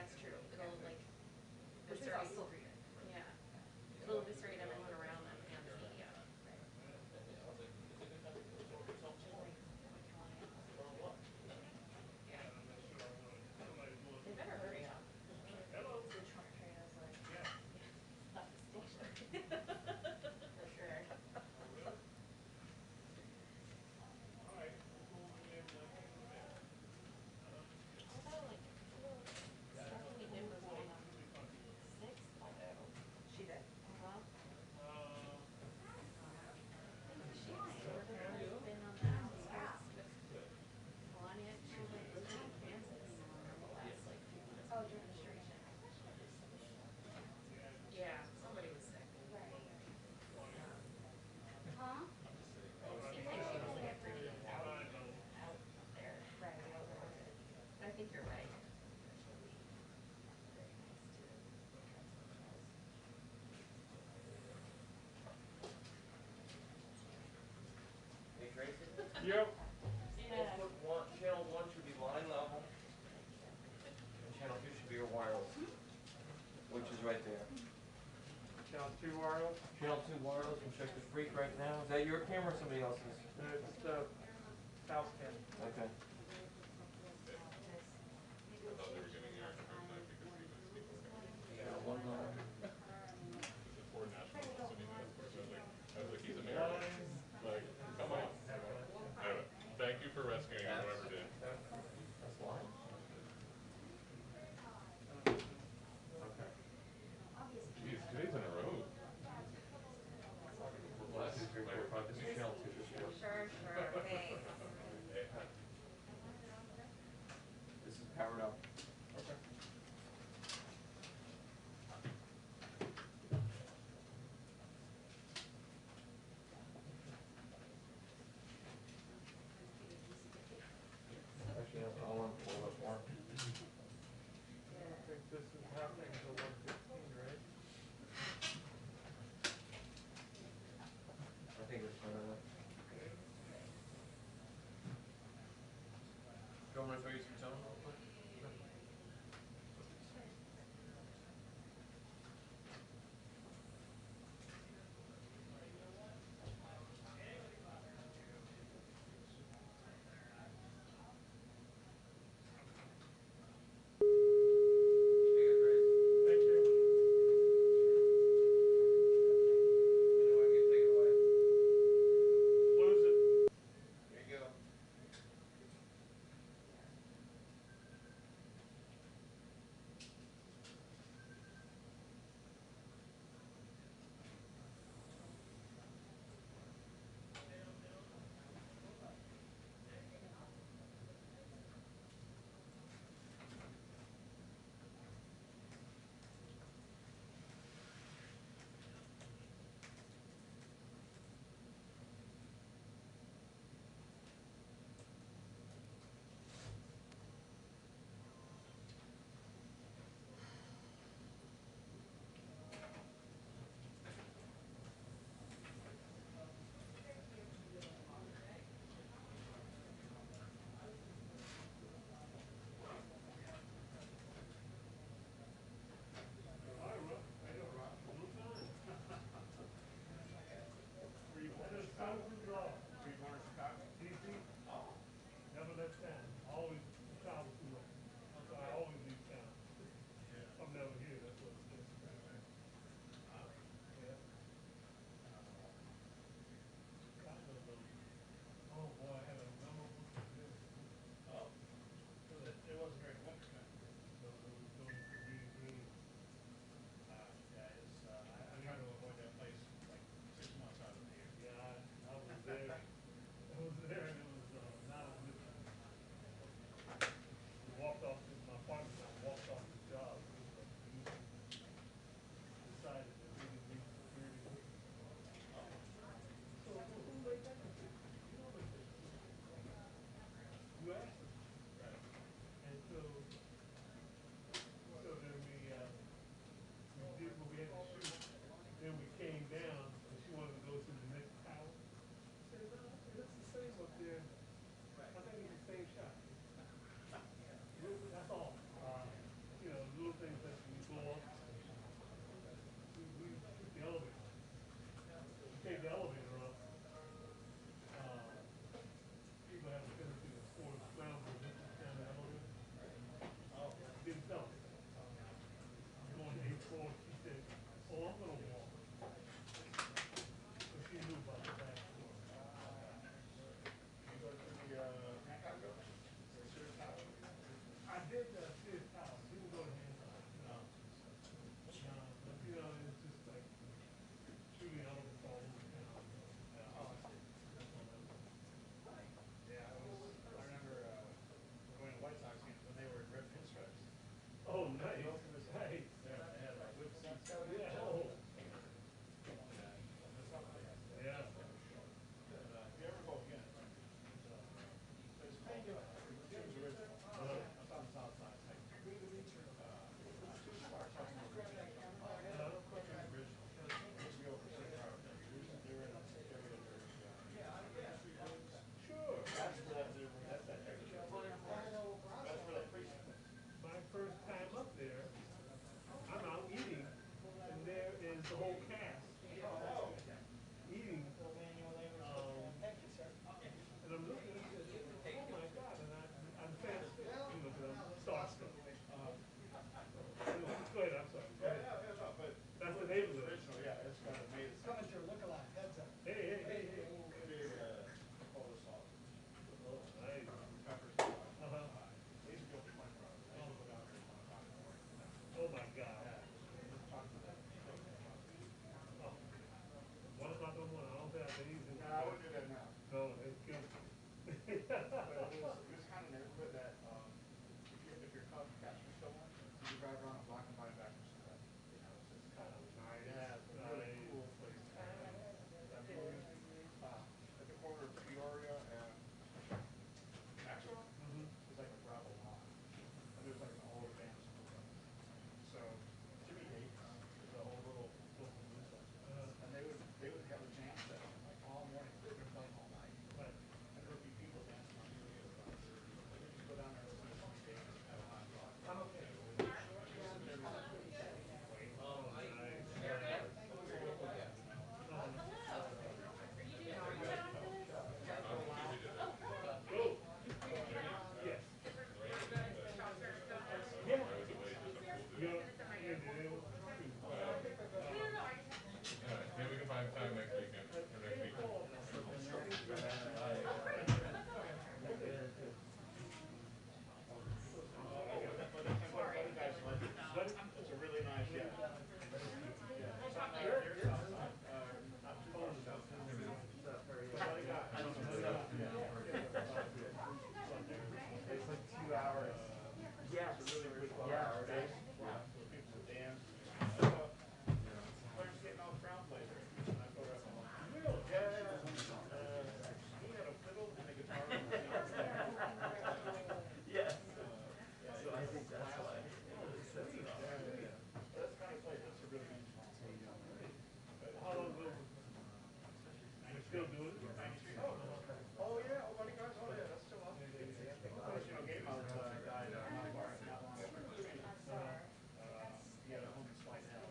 it's true. It'll like eviscerate. Yeah. It'll eviscerate everyone around them and the media. Yeah. They better hurry up. The truck train is like left the station. For sure. Although like stuff we did was only on 6. She did. She's sort of been on the outskirts with Melania. She went to Kansas in the last like few months of the administration. Yeah, somebody was sick. Huh? It seemed like she was like pretty out there. Right. I think you're right. Hey Tracy? Yep. Yeah. Channel 1 should be line level, and channel 2 should be your wireless, which is right there. Channel 2 wireless. Channel 2 wireless, we'll check the freak right now. Is that your camera or somebody else's? It's house cam. Okay. I thought they were giving Eric a hard time because he was speaking Spanish. Yeah, one line. This is for national, so maybe that's what I was like, he's American. Like, come on. Anyway, thank you for rescuing him, whoever did. That's line. Okay. Geez, 2 days in a row. Well, this is channel 2 this year. Sure. Thanks. This is powered up. Okay. Actually, I'll run a little bit more. I think this is happening until 1:15, right? I think it's gonna. Do you want me to throw you some tone real quick? Thank you. Anyone can take it away. Close it. There you go. really good bar space, so people would dance. I thought, players getting all the crown players. And I thought, real jazz. He had a fiddle and a guitar. Yes. Yeah, So I think that's why. sweet. Yeah. That's kind of place. That's a really nice. How long ago? You still do it? Oh yeah. Oh my gosh. Oh yeah. That's still up. Of course, Game Out died not long ago. He had a home in Slide Hill.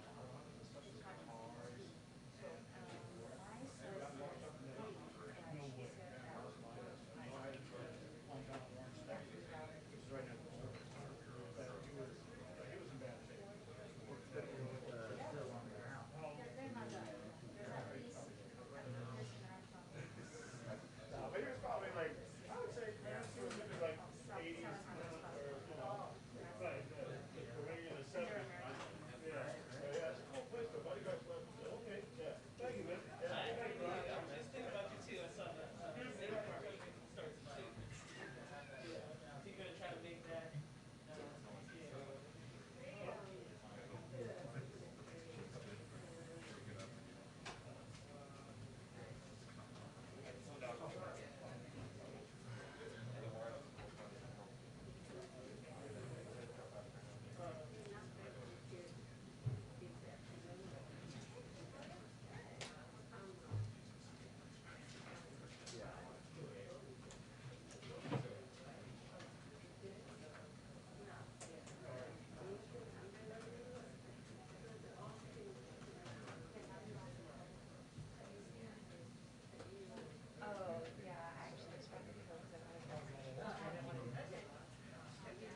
But he was probably like, I would say, he was maybe like 80s, right, maybe in the 70s. Yeah, it's a cool place though. Buddy guys left. Okay, yeah. Thank you, man. Yeah. Nice thing about you too. I saw the starts at 2. So you're gonna try to make that. Oh, yeah, I actually was trying to kill because I didn't want to do it. But yes,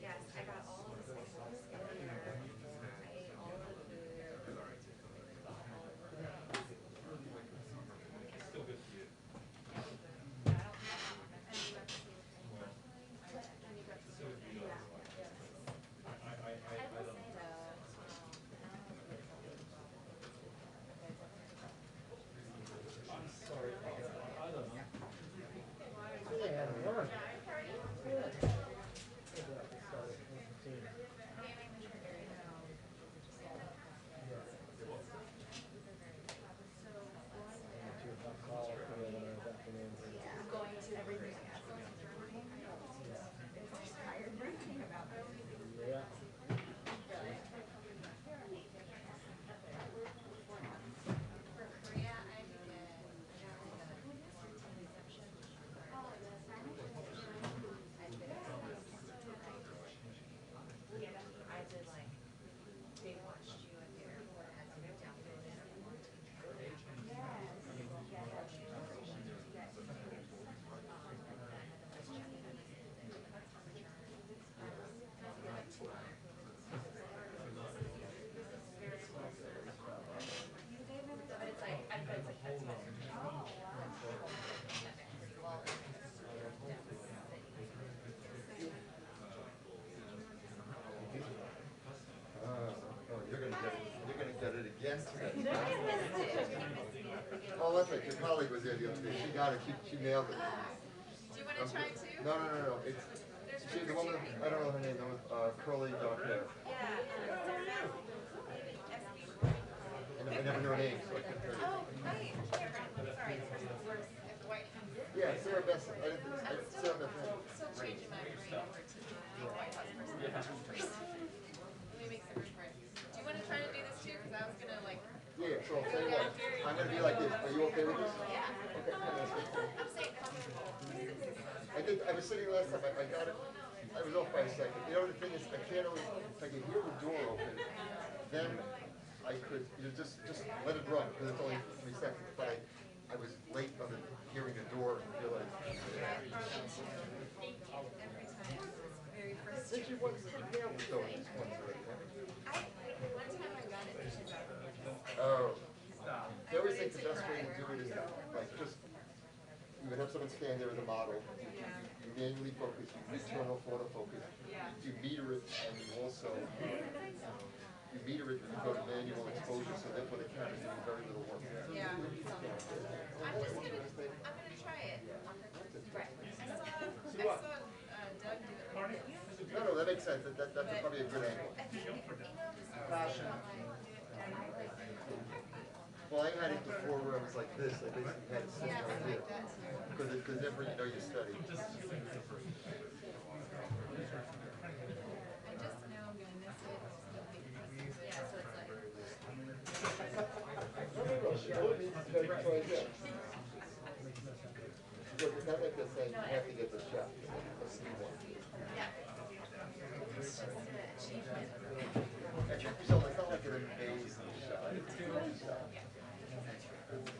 yes, I got all of the spices together. I ate all of the food. Still good for you. I'm going to everything. Tired thinking about this. For Korea, I did I did like, they watched you at the airport, had to download it and want to but it's like, I put it's like, that's my You're gonna get it again today. Oh, that's right, your colleague was there the other day, she got it, she nailed it. Do you want to try too? No, it's, she's the woman, I don't know her name, curly dark hair. I never knew her name, so I couldn't tell you. Oh, right. Sorry. White. Yeah, Sarah Besson, Sarah Besson. Still changing my brain over to the White House person. Let me make some room for it. Do you want to try to do this too? Because I was going to like... Yeah, so I'll tell you what, I'm gonna be like this, are you okay with this? Yeah. Okay, I'm saying comfortable. I was sitting last time, I got it, I was off by a second. You know, the thing is, I can't always, if I can hear the door open, then I could, just let it run, because it's only 3 seconds. But I was late on hearing the door and realized. Every time. It's very frustrating. Did you want to sit down with those ones already? One time I got it and she's out. Oh. They always think the best way to do it is like just, you would have someone stand there as a model, you manually focus, you turn off autofocus, you meter it, and you also, you meter it when you go to manual exposure, so therefore the camera's doing very little work. Yeah. I'm gonna try it. I saw Doug do it. No, that makes sense, that's probably a good angle. I think, Well, I had it before where I was like this, I basically had it sitting right here. Because therefore you know you study. I just know I'm gonna miss it. Yeah, so it's like. No, she told me to try again. Look, it's not like they're saying you have to get the shot. Let's do one. It's just an achievement. So it's not like an amazing shot, it's a good shot.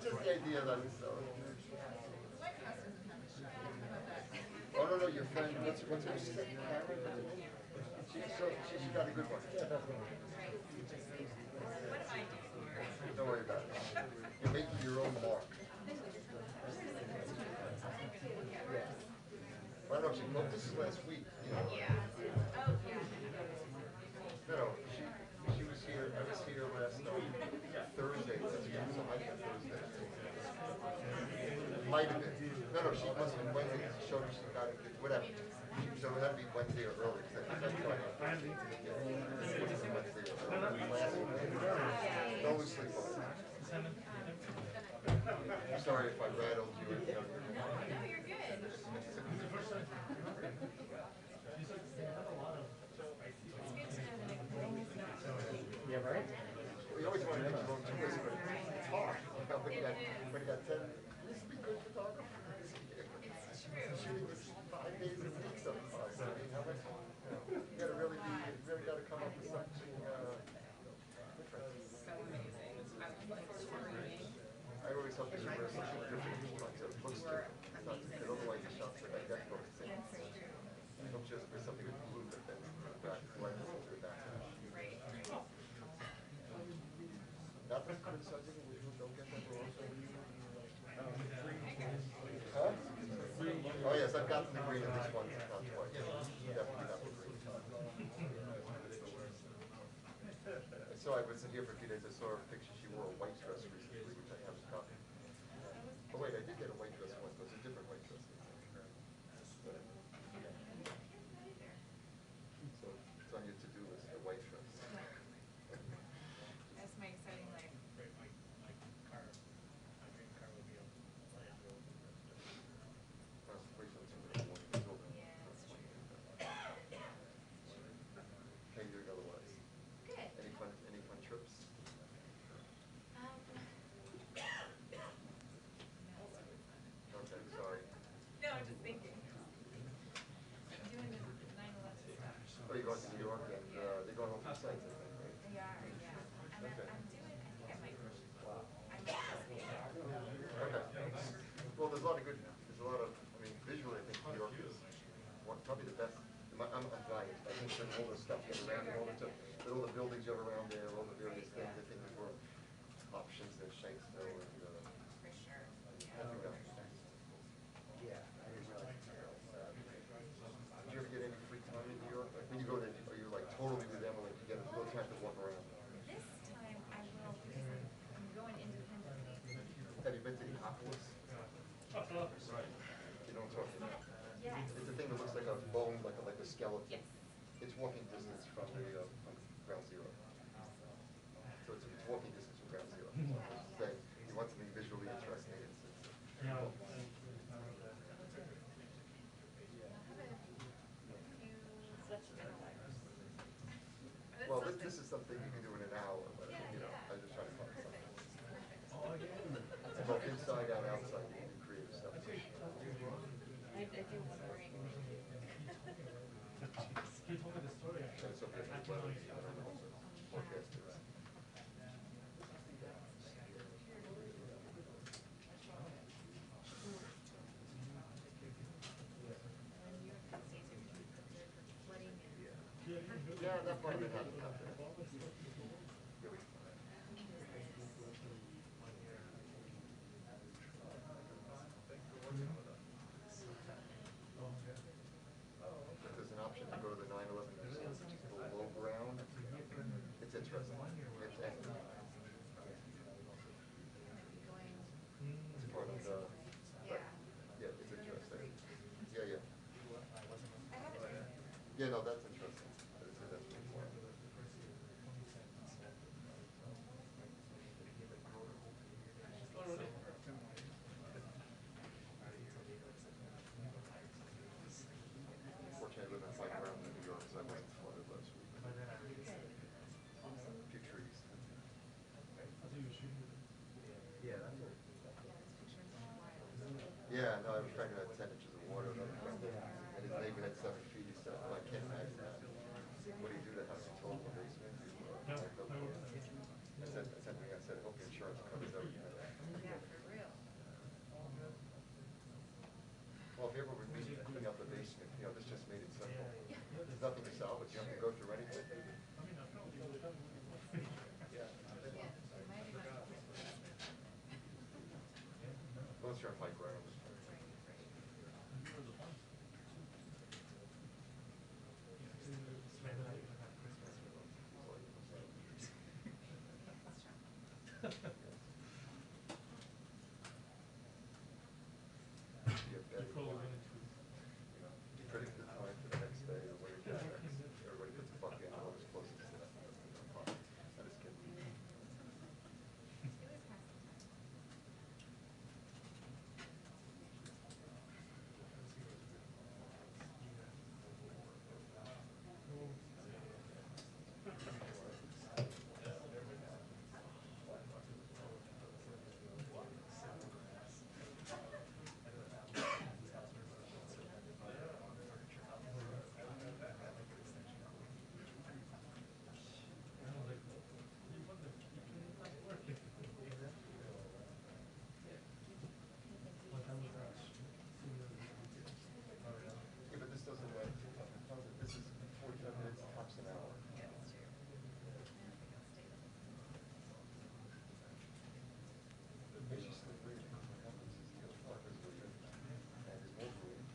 Just the idea that it's so. Oh no, your friend, what's her name? She got a good one. Don't worry about it. You're making your own mark. I don't know if she booked this last week, you know. Yeah. Oh, yeah. No, she was here, I was here last Thursday, so I got Thursday. Might have been. No, she must have been Wednesday, because she showed me she got it, whatever. So it had to be Wednesday or early, because I think that's Friday. Wednesday or early. Don't lose sleep on it. I'm sorry if I rattled you. No, you're good. Yeah, right? We always want to make your own choice, but it's hard. When you got 10, this would be good photography. It's true. Shooting this 5 days a week sometimes. I mean, how much, you gotta really gotta come up with something, different. So amazing. I was like screaming. I always hope that you wear something different each month, so it looks different. It's not, because otherwise the shots are identical. I hope just wear something with blue that then back blends into the back. Not that I'm criticizing you, don't get that wrong. Huh? Oh yes, I've gotten the green at least once, not twice. Definitely got the green. So I was here for a few days, I saw her picture, she wore a white dress recently, which I haven't gotten. Oh wait, I did get a white dress once, but it was a different white dress. So it's on your to-do list, a white dress. That's my exciting life. Yeah, that's true. How you doing otherwise? Good. Any fun trips? Okay, sorry. No, I'm just thinking. I'm doing the 9/11 stuff. Oh, you're going to New York and they're going home from sites, I think, right? They are, yeah. Okay. I'm doing, I think I might just be. Okay. Well, there's a lot of good, I mean, visually I think New York is probably the best. I'm biased. I think there's all the stuff you have around it, all the buildings you have around there, all the various things, I think there's more options than Shanksville and, For sure. I think that's. Did you ever get any free time in New York? Like when you go there, are you like totally with them, or like you get a little time to walk around? This time I will, because I'm going independently. Have you been to the Acropolis? Right. You know what I'm talking about? Yes. It's a thing that looks like a bone, like a skeleton. Yes. It's walking distance from from ground zero. So it's walking distance from ground zero. So you want something visually interesting. Well, this is something you can do in an hour, but I'm just trying to find something. It's both inside and outside. You can do creative stuff. I do wondering. that part of it hasn't happened. If there's an option to go to the 9/11 museum, below ground, it's interesting. It's empty. It's part of the, right. Yeah, it's interesting. Yeah, yeah. Yeah, no, that's interesting. That's pretty cool. Unfortunately, I live in high ground in New York, so I wasn't flooded last week. A few trees. Yeah, no, I was trying to have 10 inches of water, and his neighbor had 7 feet. He said, well, I can't imagine that. What do you do to have some total in the basement? I said, I hope your insurance covers everything. Yeah, for real. Well, if you ever would be cleaning out the basement, this just made it simple. There's nothing to salvage. You don't have to go through anything. Unless you're on high ground. Predict the time for the next day or what you're doing next. Everybody puts a bucket in whoever's closest to that. I just kidding. Yeah, but this doesn't like, this is 45 minutes, tops an hour. Yeah, that's true. It's just the breathing. What happens is the other part is leaving, and there's more room,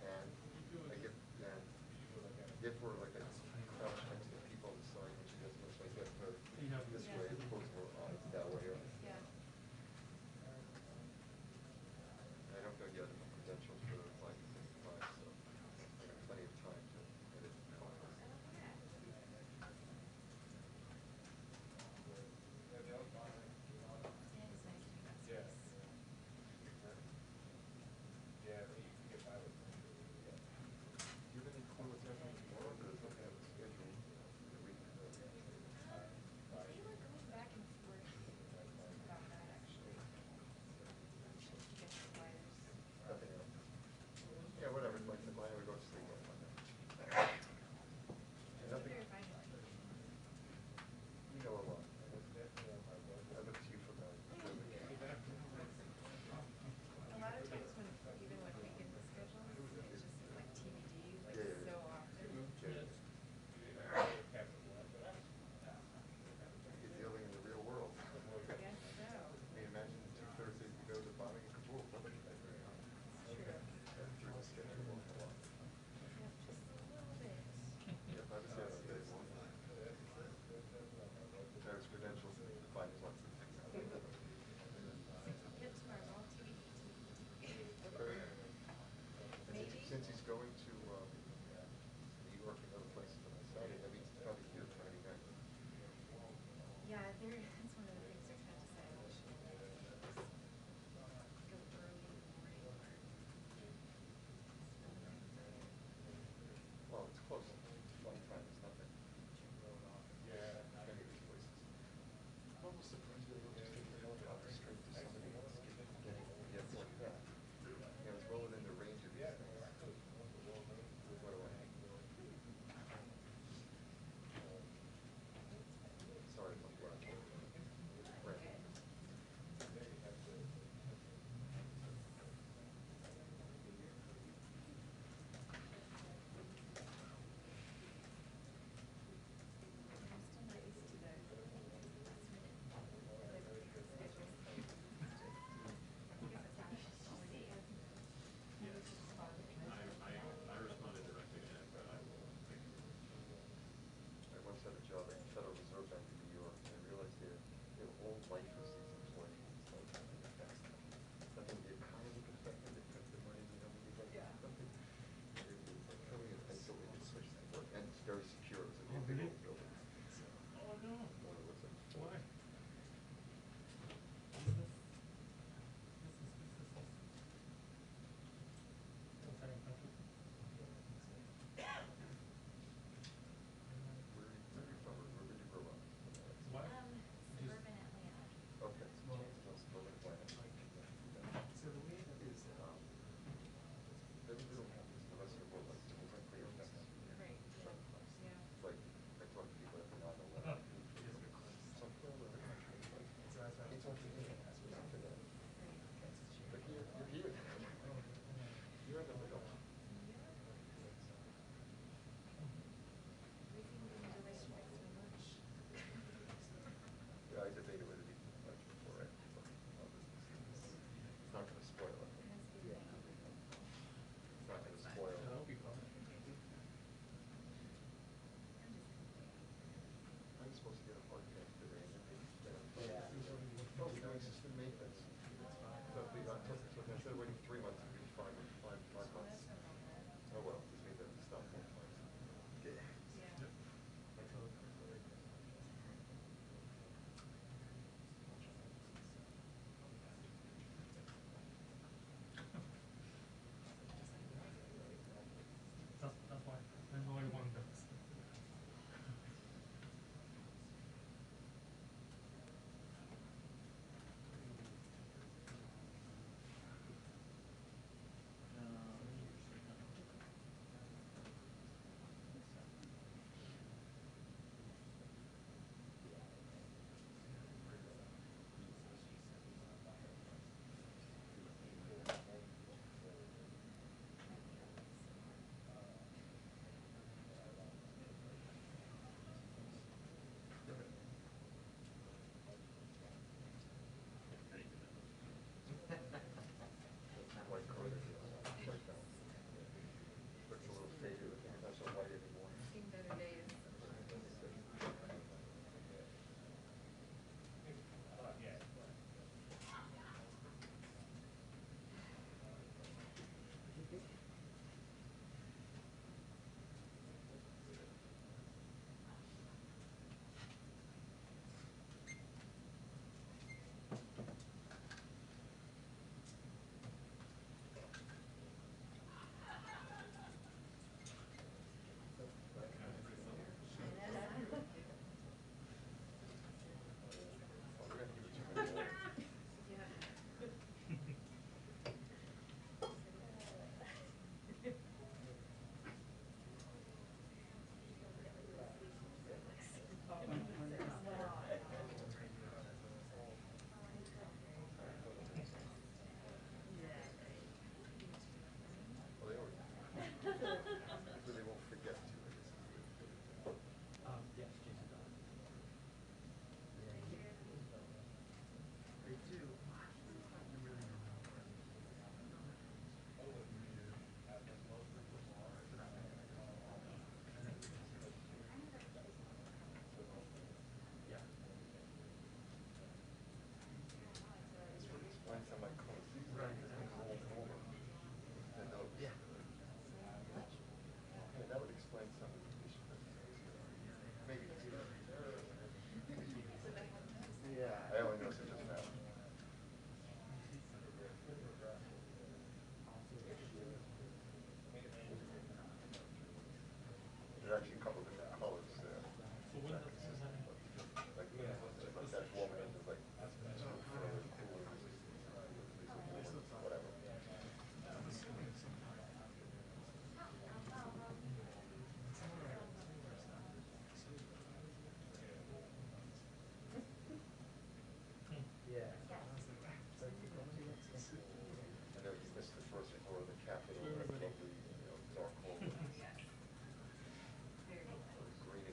and I get, therefore, like, I crouch next to the people on the side, which it doesn't look like that, but this way, as opposed to that way. Yeah. I don't know yet my credentials for like 55, so I got plenty of time to edit comments. Do you have any clue what's happening tomorrow? Because looking at the schedule, the week. instead of waiting 3 months, it could be 5 months. Oh well, this means I have to stop one place. That's why. There's only one dose. White card, like that. Looks a little faded, I think it's not so white anymore. Seen better days. We're gonna give it 2 minutes more. Well, they always, hopefully they won't forget to, I guess. Yes, Jason does. They do. Yeah. This would explain some of my clothes. These are rolled over. The notes. Yeah. Yeah, that would explain some of the issue. Maybe. Yeah, I only noticed it just now. There's actually a couple different colors there. So when does this happen? Like that woman is like two further cooler, whatever. Yeah. I know you missed the first floor of the Capitol, that lovely, dark hallway. Green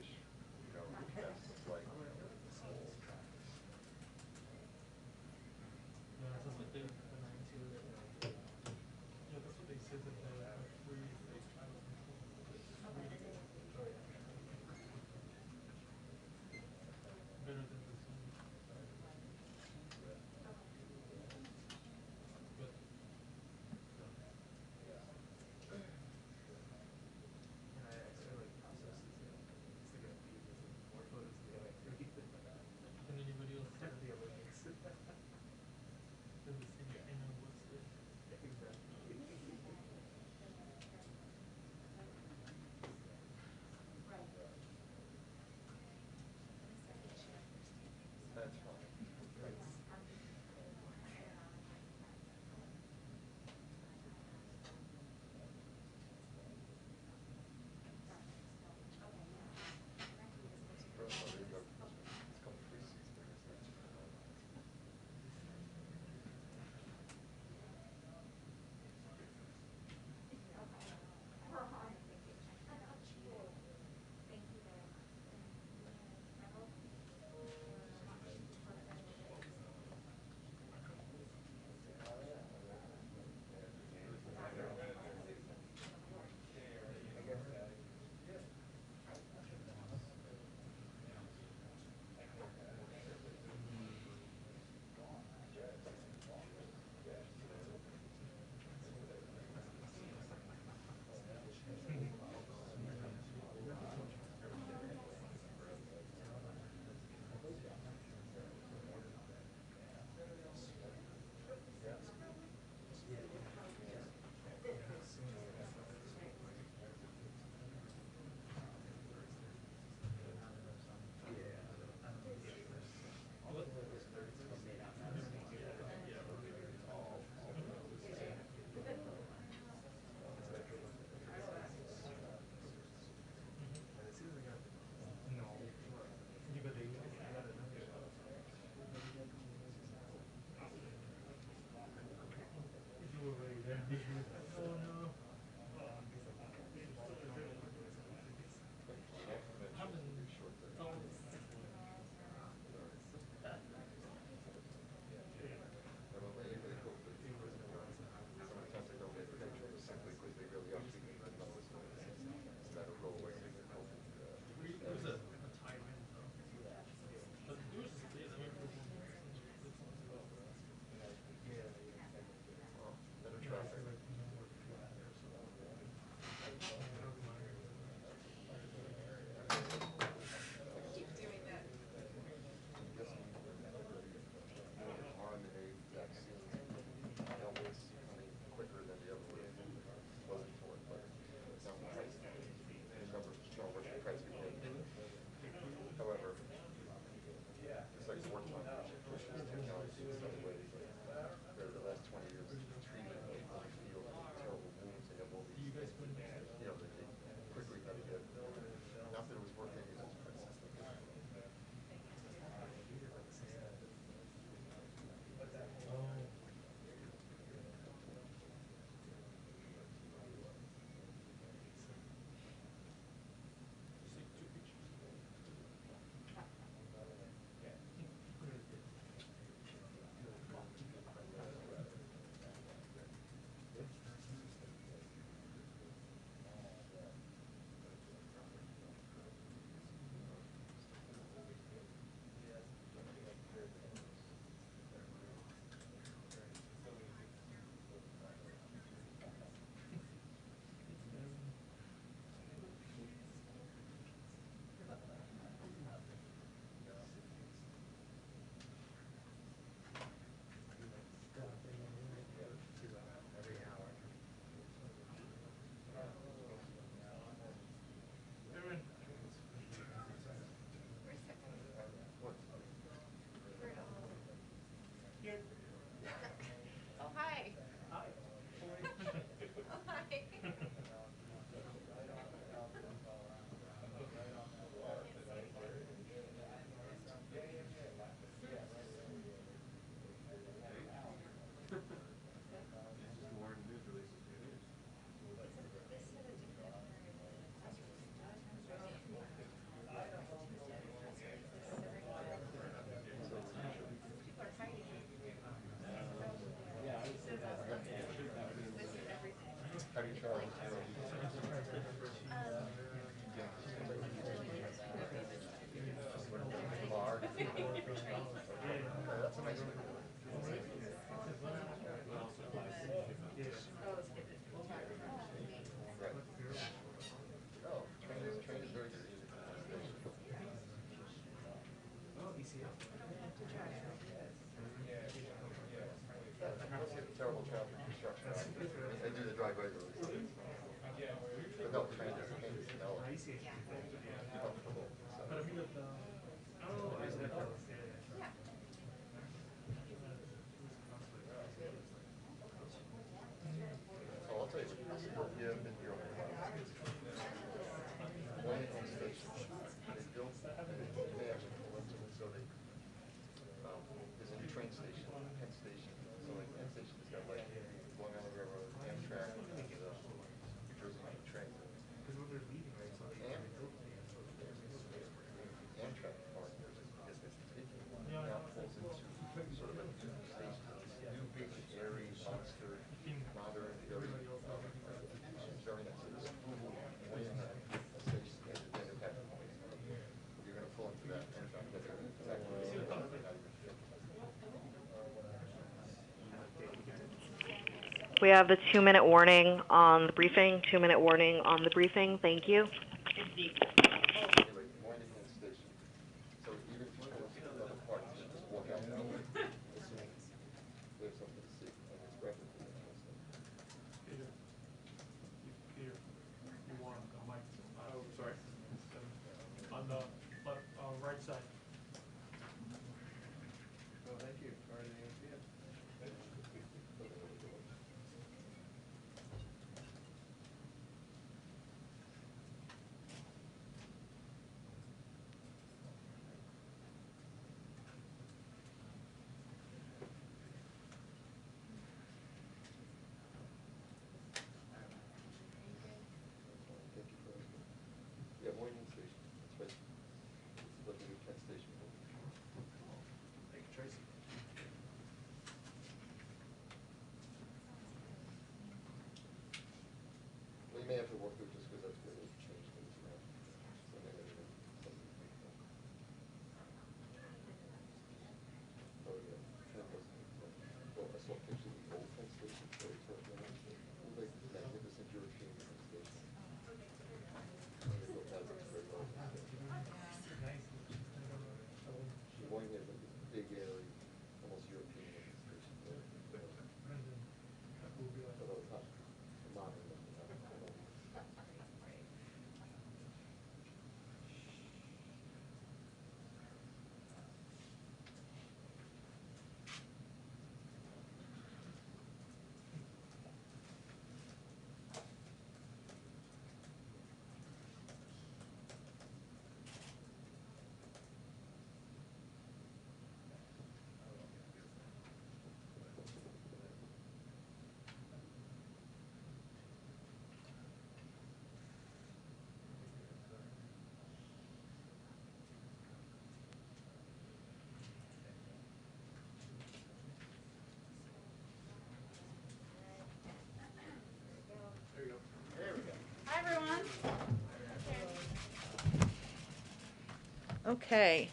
comfortable. But I mean, like, oh, is that? Yeah. Oh, I'll tell you, yeah, I've been here a while. One home station, they built, they actually pulled into it, so they, there's a new train station, Penn Station. So like Penn Station has got like Long Island Railroad, Amtrak, and New Jersey train. Amtrak part, because it's taking now pulls into sort of a new station, this new big airy monster, modern, very, very nice. So this Google Wayne had a station at the end of Patrick Point. You're gonna pull into that Amtrak, that's actually not even We have the 2-minute warning on the briefing. 2-minute warning on the briefing. Thank you. anyway, Moynihan Station. So even if you pull into another part, you should just walk out now. Assuming there's something to see, and it's breathtaking. Peter, you want a mic? Oh, sorry. On the right side. Oh, thank you. All right, yeah. Thank you for asking. Yeah, Moynihan Station, that's right. It's like the new Penn Station. Thank you, Tracy. Well, you may have to walk through just because that's where they've changed things around. So maybe something to think about. Oh, yeah. That doesn't make sense. Well, I saw pictures of the old Penn Station, so it's like, it was like the magnificent European Penn Station. And they built that very well. Moynihan is like this big, airy, almost European station. Although it's not modern. Hi, everyone. Okay.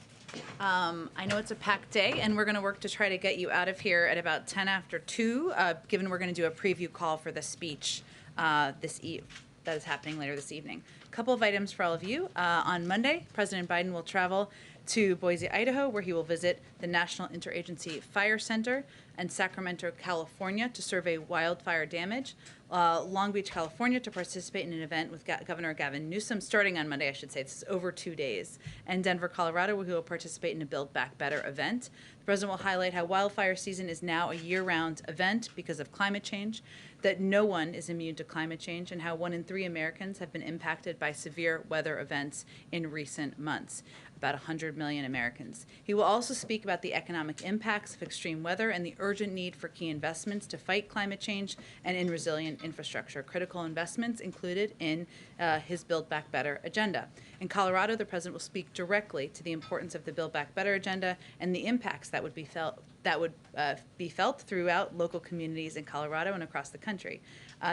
I know it's a packed day, and we're going to work to try to get you out of here at about 10 after 2, given we're going to do a preview call for the speech that is happening later this evening. A couple of items for all of you. On Monday, President Biden will travel to Boise, Idaho, where he will visit the National Interagency Fire Center, and Sacramento, California, to survey wildfire damage. Long Beach, California, to participate in an event with Governor Gavin Newsom, starting on Monday, I should say. This is over 2 days. And Denver, Colorado, where he will participate in a Build Back Better event. The president will highlight how wildfire season is now a year-round event because of climate change, that no one is immune to climate change, and how 1 in 3 Americans have been impacted by severe weather events in recent months. About 100 million Americans. He will also speak about the economic impacts of extreme weather and the urgent need for key investments to fight climate change and in resilient infrastructure. Critical investments included in his Build Back Better agenda. In Colorado, the president will speak directly to the importance of the Build Back Better agenda and the impacts that would be felt throughout local communities in Colorado and across the country.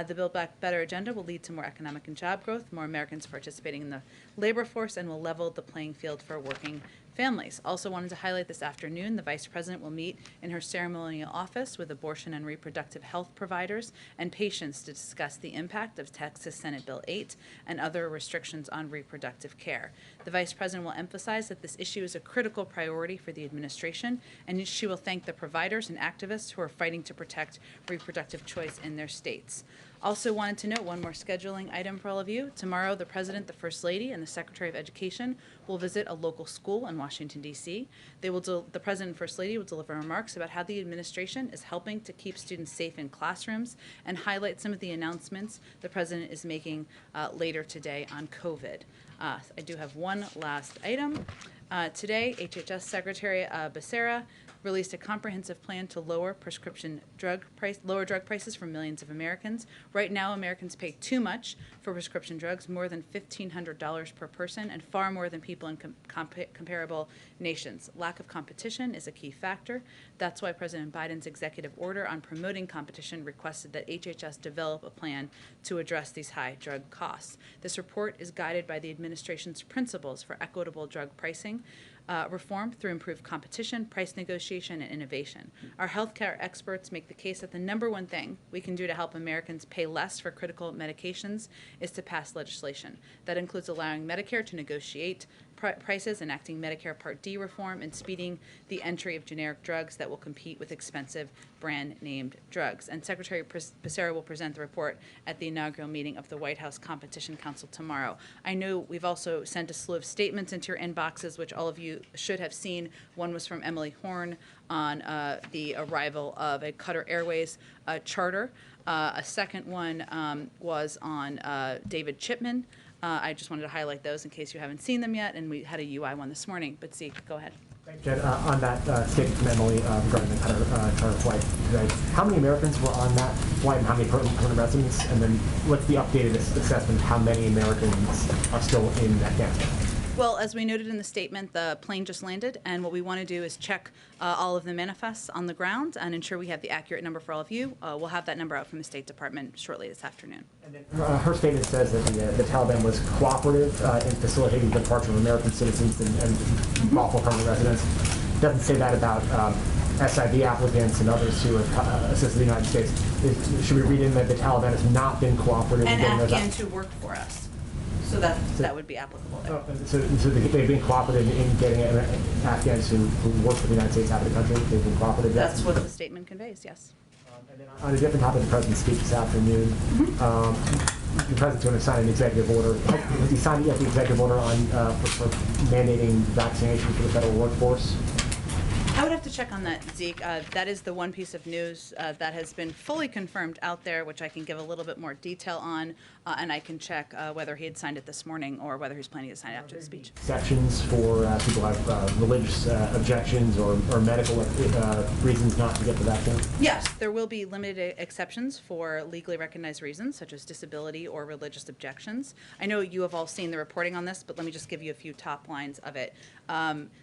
The Build Back Better agenda will lead to more economic and job growth, more Americans participating in the labor force, and will level the playing field for working families. Also wanted to highlight this afternoon, the Vice President will meet in her ceremonial office with abortion and reproductive health providers and patients to discuss the impact of Texas Senate Bill 8 and other restrictions on reproductive care. The Vice President will emphasize that this issue is a critical priority for the administration, and she will thank the providers and activists who are fighting to protect reproductive choice in their states. Also wanted to note one more scheduling item for all of you. Tomorrow, the President, the First Lady, and the Secretary of Education will visit a local school in Washington, D.C. The President and First Lady will deliver remarks about how the administration is helping to keep students safe in classrooms and highlight some of the announcements the President is making later today on COVID. I do have one last item. Today, HHS Secretary Becerra released a comprehensive plan to lower drug prices for millions of Americans. Right now, Americans pay too much for prescription drugs, more than $1,500 per person, and far more than people in comparable nations. Lack of competition is a key factor. That's why President Biden's executive order on promoting competition requested that HHS develop a plan to address these high drug costs. This report is guided by the administration's principles for equitable drug pricing, reform through improved competition, price negotiation, and innovation. Our healthcare experts make the case that the number one thing we can do to help Americans pay less for critical medications is to pass legislation. That includes allowing Medicare to negotiate prices, enacting Medicare Part D reform, and speeding the entry of generic drugs that will compete with expensive brand-named drugs. And Secretary Becerra will present the report at the inaugural meeting of the White House Competition Council tomorrow. I know we've also sent a slew of statements into your inboxes, which all of you should have seen. One was from Emily Horn on the arrival of a Qatar Airways charter. A second one was on David Chipman. I just wanted to highlight those in case you haven't seen them yet, and we had a UI one this morning. But Zeke, go ahead. Thanks, Jen. On that statement from Emily regarding the charter flight today, how many Americans were on that flight and how many permanent residents? And then what's the updated assessment of how many Americans are still in Afghanistan? Well, as we noted in the statement, the plane just landed, and what we want to do is check all of the manifests on the ground and ensure we have the accurate number for all of you. We'll have that number out from the State Department shortly this afternoon. And then, her statement says that the Taliban was cooperative in facilitating the departure of American citizens and lawful permanent residents. It doesn't say that about SIV applicants and others who have assisted the United States. Should we read in that the Taliban has not been cooperative And in getting those Afghans who work for us. So that would be applicable there. So they've been cooperative in getting Afghans who work for the United States out of the country. They've been cooperative. That's what the statement conveys, yes. And then on a different topic, the President's speech this afternoon, the President's going to sign an executive order. Has he signed yet the executive order on for mandating vaccination for the federal workforce? I would have to check on that, Zeke. That is the one piece of news that has been fully confirmed out there, which I can give a little bit more detail on, and I can check whether he had signed it this morning or whether he's planning to sign it after the speech. Exceptions for people who have religious objections or medical reasons not to get the vaccine? Yes, there will be limited exceptions for legally recognized reasons, such as disability or religious objections. I know you have all seen the reporting on this, but let me just give you a few top lines of it.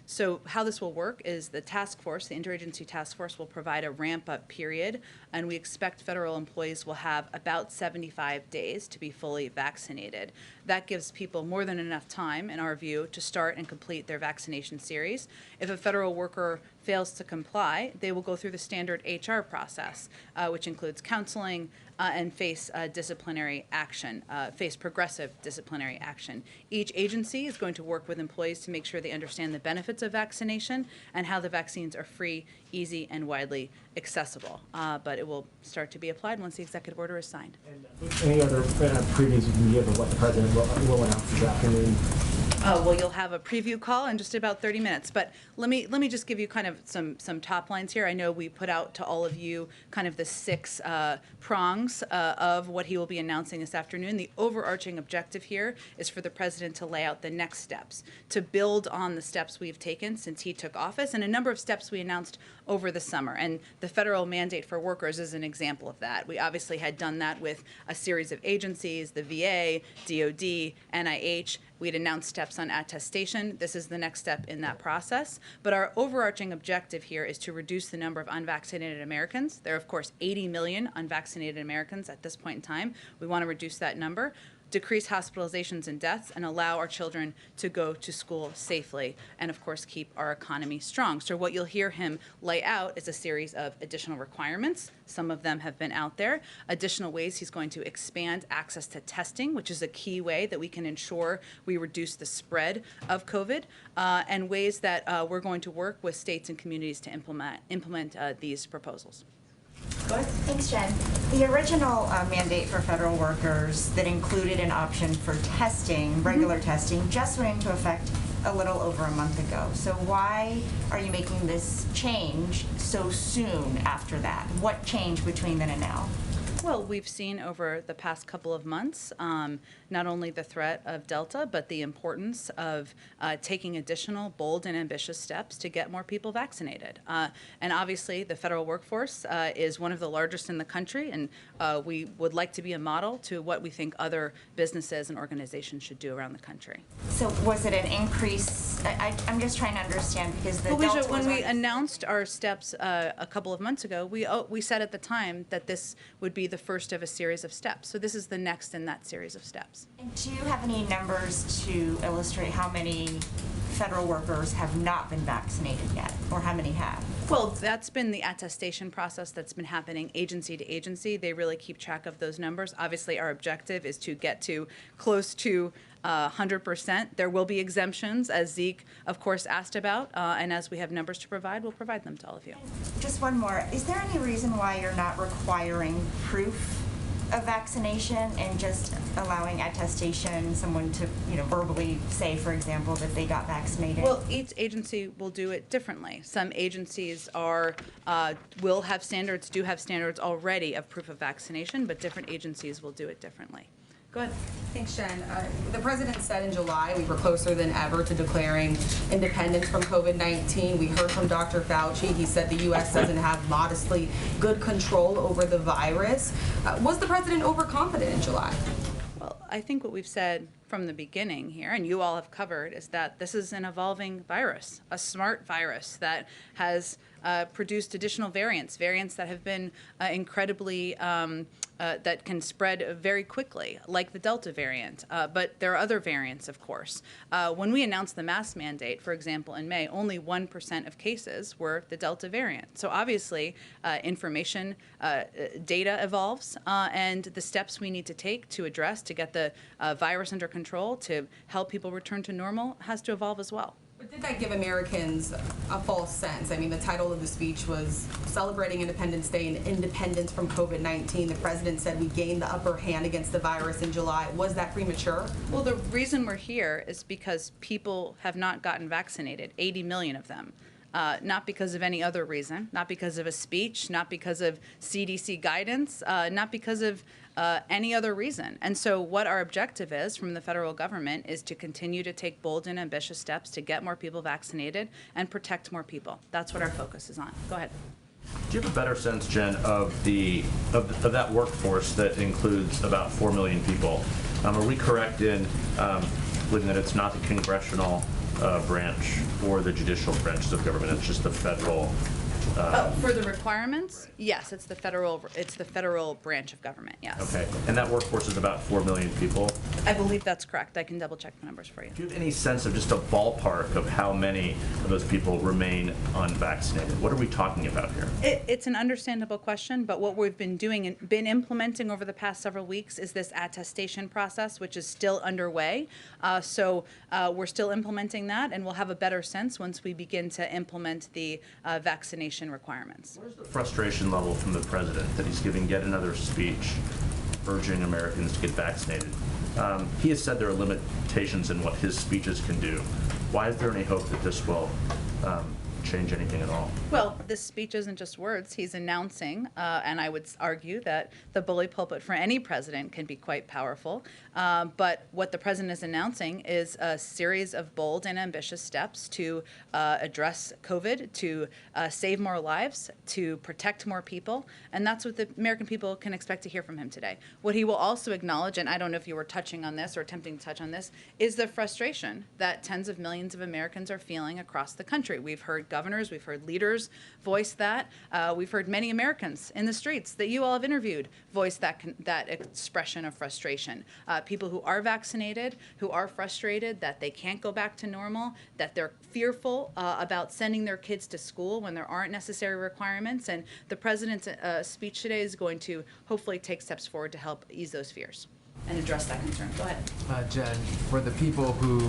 So how this will work is the task force, the interagency task force, will provide a ramp-up period, and we expect federal employees will have about 75 days to be fully vaccinated. That gives people more than enough time, in our view, to start and complete their vaccination series. If a federal worker fails to comply, they will go through the standard HR process, which includes counseling and face disciplinary action, face progressive disciplinary action. Each agency is going to work with employees to make sure they understand the benefits of vaccination and how the vaccines are free, easy, and widely accessible. But it will start to be applied once the executive order is signed. And any other previews you can give of what the President will announce this afternoon? Well, you'll have a preview call in just about 30 minutes, but let me just give you kind of some top lines here. I know we put out to all of you kind of the six prongs of what he will be announcing this afternoon. The overarching objective here is for the President to lay out the next steps, to build on the steps we've taken since he took office, and a number of steps we announced over the summer. And the federal mandate for workers is an example of that. We obviously had done that with a series of agencies, the VA, DOD, NIH. We'd announced steps on attestation. This is the next step in that process. But our overarching objective here is to reduce the number of unvaccinated Americans. There are, of course, 80 million unvaccinated Americans at this point in time. We want to reduce that number, decrease hospitalizations and deaths, and allow our children to go to school safely, and of course keep our economy strong. So what you'll hear him lay out is a series of additional requirements. Some of them have been out there. Additional ways he's going to expand access to testing, which is a key way that we can ensure we reduce the spread of COVID, and ways that we're going to work with states and communities to implement these proposals. Go ahead. Thanks, Jen. The original mandate for federal workers that included an option for testing, regular testing, just went into effect a little over a month ago. So why are you making this change so soon after that? What changed between then and now? Well, we've seen over the past couple of months not only the threat of Delta, but the importance of taking additional bold and ambitious steps to get more people vaccinated. And obviously, the federal workforce is one of the largest in the country, and we would like to be a model to what we think other businesses and organizations should do around the country. So was it an increase? I'm just trying to understand because the Delta when we announced our steps a couple of months ago, we said at the time that this would be the first of a series of steps. So this is the next in that series of steps. And do you have any numbers to illustrate how many federal workers have not been vaccinated yet, or how many have? Well, that's been the attestation process that's been happening agency to agency. They really keep track of those numbers. Obviously, our objective is to get to close to 100%. There will be exemptions, as Zeke, of course, asked about, and as we have numbers to provide, we'll provide them to all of you. Just one more. Is there any reason why you're not requiring proof of vaccination and just allowing attestation, someone to, verbally say, for example, that they got vaccinated? Well, each agency will do it differently. Some agencies will have standards, do have standards already of proof of vaccination, but different agencies will do it differently. Go ahead. Thanks, Jen. The president said in July we were closer than ever to declaring independence from COVID-19. We heard from Dr. Fauci. He said the U.S. doesn't have modestly good control over the virus. Was the president overconfident in July? Well, I think what we've said from the beginning here, and you all have covered, is that this is an evolving virus, a smart virus that has produced additional variants that have been incredibly, that can spread very quickly, like the Delta variant. But there are other variants, of course. When we announced the mask mandate, for example, in May, only 1% of cases were the Delta variant. So obviously, information, data evolves, and the steps we need to take to address, to get the virus under control, to help people return to normal, has to evolve as well. But did that give Americans a false sense? I mean, the title of the speech was Celebrating Independence Day and Independence from COVID-19. The president said we gained the upper hand against the virus in July. Was that premature? Well, the reason we're here is because people have not gotten vaccinated, 80 million of them. Not because of any other reason, not because of a speech, not because of CDC guidance, not because of any other reason. And so what our objective is from the federal government is to continue to take bold and ambitious steps to get more people vaccinated and protect more people. That's what our focus is on. Go ahead. Do you have a better sense, Jen, of that workforce that includes about 4 million people? Are we correct in believing that it's not the congressional branch or the judicial branches of government? It's just the federal. For the requirements, yes, it's the federal branch of government. Yes. Okay, and that workforce is about 4 million people. I believe that's correct. I can double check the numbers for you. Do you have any sense of just a ballpark of how many of those people remain unvaccinated? What are we talking about here? It's an understandable question, but what we've been doing and been implementing over the past several weeks is this attestation process, which is still underway. So we're still implementing that, and we'll have a better sense once we begin to implement the vaccination requirements. Where's the frustration level from the president that he's giving yet another speech urging Americans to get vaccinated? He has said there are limitations in what his speeches can do. Why is there any hope that this will change anything at all? Well, this speech isn't just words. He's announcing, and I would argue that the bully pulpit for any president can be quite powerful. But what the president is announcing is a series of bold and ambitious steps to address COVID, to save more lives, to protect more people. And that's what the American people can expect to hear from him today. What he will also acknowledge, and I don't know if you were touching on this or attempting to touch on this, is the frustration that tens of millions of Americans are feeling across the country. We've heard governors, we've heard leaders voice that. We've heard many Americans in the streets that you all have interviewed voice that expression of frustration. People who are vaccinated, who are frustrated that they can't go back to normal, that they're fearful about sending their kids to school when there aren't necessary requirements. And the president's speech today is going to hopefully take steps forward to help ease those fears and address that concern. Go ahead. Jen, for the people who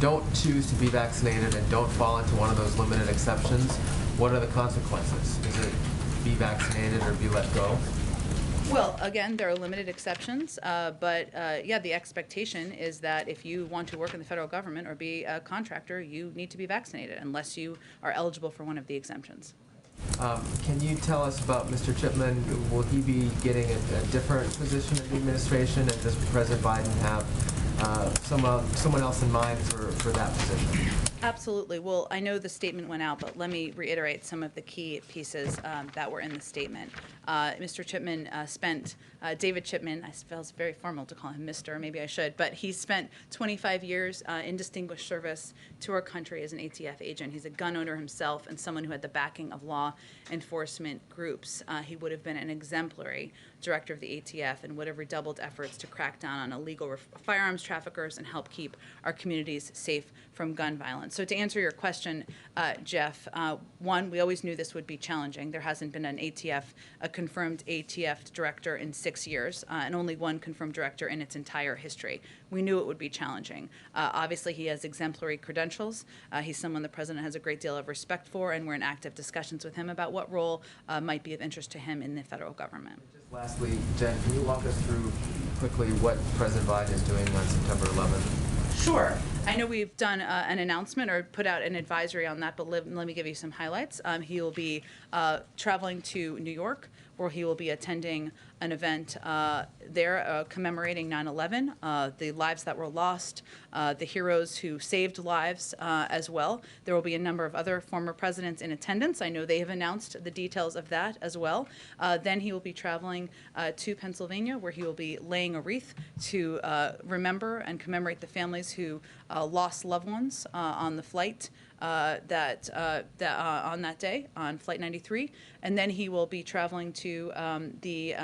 don't choose to be vaccinated and don't fall into one of those limited exceptions, what are the consequences? Is it be vaccinated or be let go? Well, again, there are limited exceptions, but yeah, the expectation is that if you want to work in the federal government or be a contractor, you need to be vaccinated unless you are eligible for one of the exemptions. Can you tell us about Mr. Chipman? Will he be getting a different position in the administration, and does President Biden have someone else in mind for that position? Absolutely. Well, I know the statement went out, but let me reiterate some of the key pieces that were in the statement. Mr. Chipman David Chipman, I feel it's very formal to call him Mr., maybe I should, but he spent 25 years in distinguished service to our country as an ATF agent. He's a gun owner himself and someone who had the backing of law enforcement groups. He would have been an exemplary director of the ATF and would have redoubled efforts to crack down on illegal firearms traffickers and help keep our communities safe from gun violence. So to answer your question, Jeff, one, we always knew this would be challenging. There hasn't been a confirmed ATF director in 6 years, and only one confirmed director in its entire history. We knew it would be challenging. Obviously, he has exemplary credentials. He's someone the president has a great deal of respect for, and we're in active discussions with him about what role might be of interest to him in the federal government. Just lastly, Jen, can you walk us through quickly what President Biden is doing on September 11th? Sure. I know we've done an announcement or put out an advisory on that, but let me give you some highlights. He will be traveling to New York, where he will be attending an event there commemorating 9/11, the lives that were lost, the heroes who saved lives as well. There will be a number of other former presidents in attendance. I know they have announced the details of that as well. Then he will be traveling to Pennsylvania, where he will be laying a wreath to remember and commemorate the families who lost loved ones on the flight on that day, on Flight 93. And then he will be traveling to the